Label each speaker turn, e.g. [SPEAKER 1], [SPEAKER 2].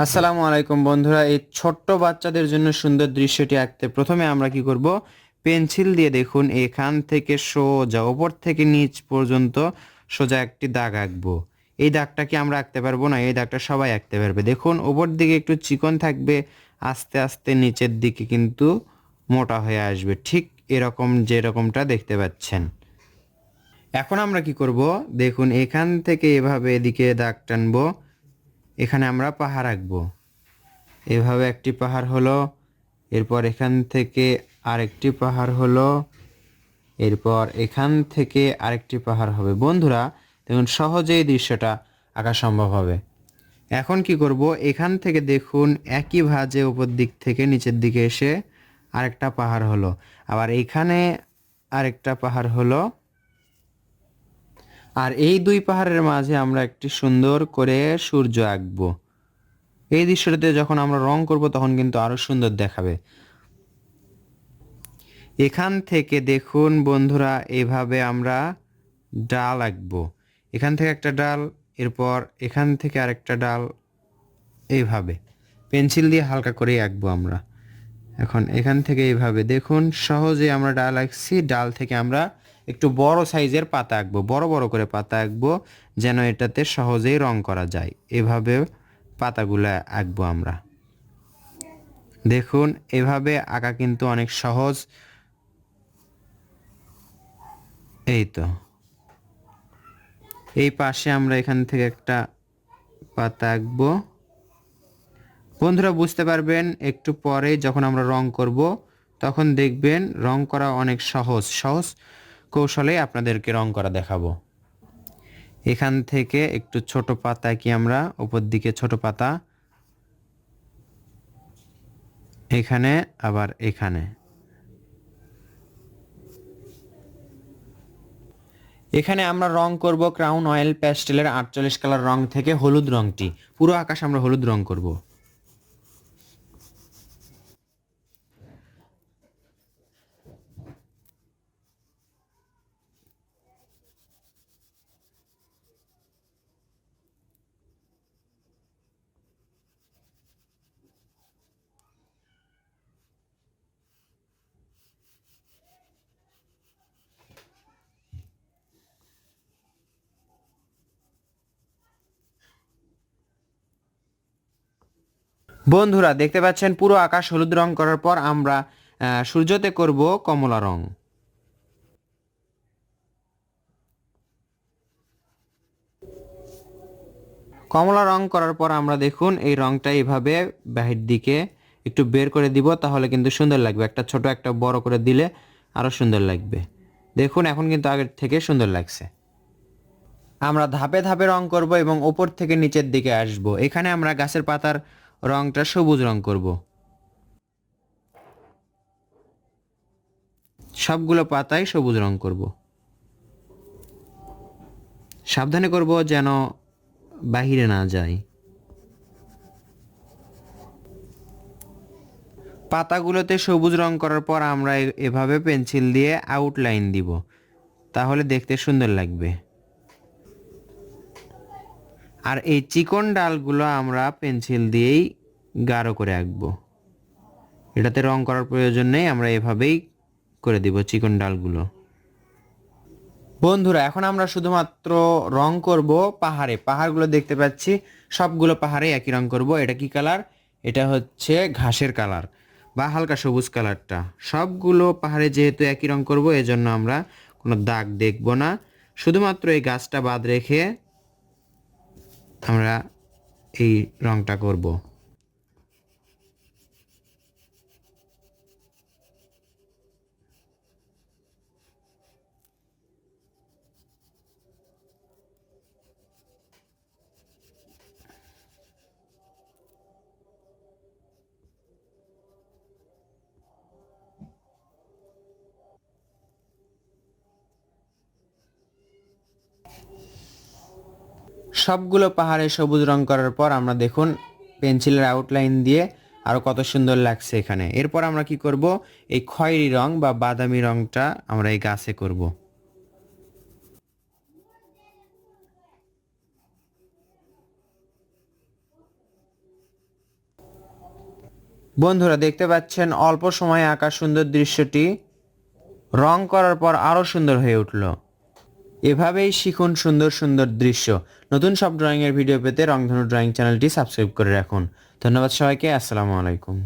[SPEAKER 1] আসসালামু আলাইকুম বন্ধুরা, এই ছোট্ট বাচ্চাদের জন্য সুন্দর দৃশ্যটি আঁকতে প্রথমে আমরা কি করব, পেন্সিল দিয়ে দেখুন এখান থেকে সোজা ওপর থেকে নিচ পর্যন্ত সোজা একটি দাগ আঁকবো। এই দাগটা কি আমরা আঁকতে পারবো না? এই দাগটা সবাই আঁকতে পারবে। দেখুন ওপর দিকে একটু চিকন থাকবে, আস্তে আস্তে নিচের দিকে কিন্তু মোটা হয়ে আসবে, ঠিক এরকম যেরকমটা দেখতে পাচ্ছেন। এখন আমরা কি করব, দেখুন এখান থেকে এভাবে এদিকে দাগ টানবো, এখানে আমরা পাহাড় আঁকবো। এভাবে একটি পাহাড় হলো, এরপর এখান থেকে আরেকটি পাহাড় হলো, এরপর এখান থেকে আরেকটি পাহাড় হবে। বন্ধুরা দেখুন সহজেই দৃশ্যটা আঁকা সম্ভব হবে। এখন কি করব, এখান থেকে দেখুন একই ভাঁজে উপর দিক থেকে নিচের দিকে এসে আরেকটা পাহাড় হলো, আবার এখানে আরেকটা পাহাড় হলো, আর এই দুই পাহাড়ের মাঝে আমরা একটি সুন্দর করে সূর্য আঁকবো। এই দৃশ্যটাতে যখন আমরা রং করব তখন কিন্তু আরো সুন্দর দেখাবে। এখান থেকে দেখুন বন্ধুরা এভাবে আমরা ডাল আঁকবো। এখান থেকে একটা ডাল, এরপর এখান থেকে আরেকটা ডাল, এইভাবে পেন্সিল দিয়ে হালকা করেই আঁকবো আমরা। এখন এখান থেকে এইভাবে দেখুন সহজে আমরা ডাল আঁকছি। ডাল থেকে আমরা একটু বড় সাইজের পাতা আঁকবো, বড় বড় করে পাতা আঁকবো যেন এটাতে সহজেই রং করা যায়। এভাবে পাতাগুলো আঁকবো আমরা। দেখুন এভাবে আঁকা কিন্তু অনেক সহজ। এই তো, এই পাশে আমরা এখান থেকে একটা পাতা আঁকবো। বন্ধুরা বুঝতে পারবেন একটু পরে যখন আমরা রং করব তখন দেখবেন রং করা অনেক সহজ সহজ কৌশলে আপনাদেরকে রং করা দেখাবো। এখান থেকে একটু ছোট পাতা কি আমরা উপর দিকে ছোট পাতা, এখানে আবার এখানে। এখানে আমরা রং করব ক্রাউন অয়েল প্যাস্টেলের 48 কালার রং থেকে হলুদ রংটি। পুরো আকাশ আমরা হলুদ রং করব। বন্ধুরা দেখতে পাচ্ছেন পুরো আকাশ হলুদ রং করার পর আমরা সূর্যতে করব কমলা রং। কমলা রং করার পর আমরা দেখুন এই রংটা এইভাবে বাহির দিকে একটু বের করে দিব, তাহলে কিন্তু সুন্দর লাগবে। একটা ছোট একটা বড় করে দিলে আরো সুন্দর লাগবে। দেখুন এখন কিন্তু আগের থেকে সুন্দর লাগছে। আমরা ধাপে ধাপে রং করব এবং ওপর থেকে নিচের দিকে আসব। এখানে আমরা গাছের পাতার রংটা সবুজ রং করব। সবগুলো পাতায় সবুজ রং করব। সাবধানে করব যেন বাহিরে না যায়। পাতাগুলোতে সবুজ রং করার পর আমরা এভাবে পেন্সিল দিয়ে আউটলাইন দিব, তাহলে দেখতে সুন্দর লাগবে। আর এই চিকন ডালগুলো আমরা পেন্সিল দিয়েই গাঢ় করে আঁকবো। এটাতে রং করার প্রয়োজন নেই, আমরা এভাবেই করে দিব চিকন ডালগুলো। বন্ধুরা এখন আমরা শুধুমাত্র রং করব পাহাড়ে। পাহাড়গুলো দেখতে পাচ্ছি সবগুলো পাহাড়ে একই রং করব। এটা কি কালার? এটা হচ্ছে ঘাসের কালার বা হালকা সবুজ কালারটা। সবগুলো পাহাড়ে যেহেতু একই রং করব এজন্য আমরা কোনো দাগ দেখব না, শুধুমাত্র এই গাছটা বাদ রেখে আমরা এই রংটা করব। সবগুলো পাহাড়ে সবুজ রং করার পর আমরা দেখুন পেন্সিলের আউটলাইন দিয়ে আরো কত সুন্দর লাগছে এখানে। এরপর আমরা কি করব, এই খয়েরি রং বা বাদামি রংটা আমরা এই গাছে করব। বন্ধুরা দেখতে পাচ্ছেন অল্প সময়ে আঁকা সুন্দর দৃশ্যটি রং করার পর আরও সুন্দর হয়ে উঠল। এভাবেই শিখুন সুন্দর সুন্দর দৃশ্য। নতুন সব ড্রয়িংয়ের ভিডিও পেতে রংধনু ড্রয়িং চ্যানেলটি সাবস্ক্রাইব করে রাখুন। ধন্যবাদ সবাইকে। আসসালামু আলাইকুম।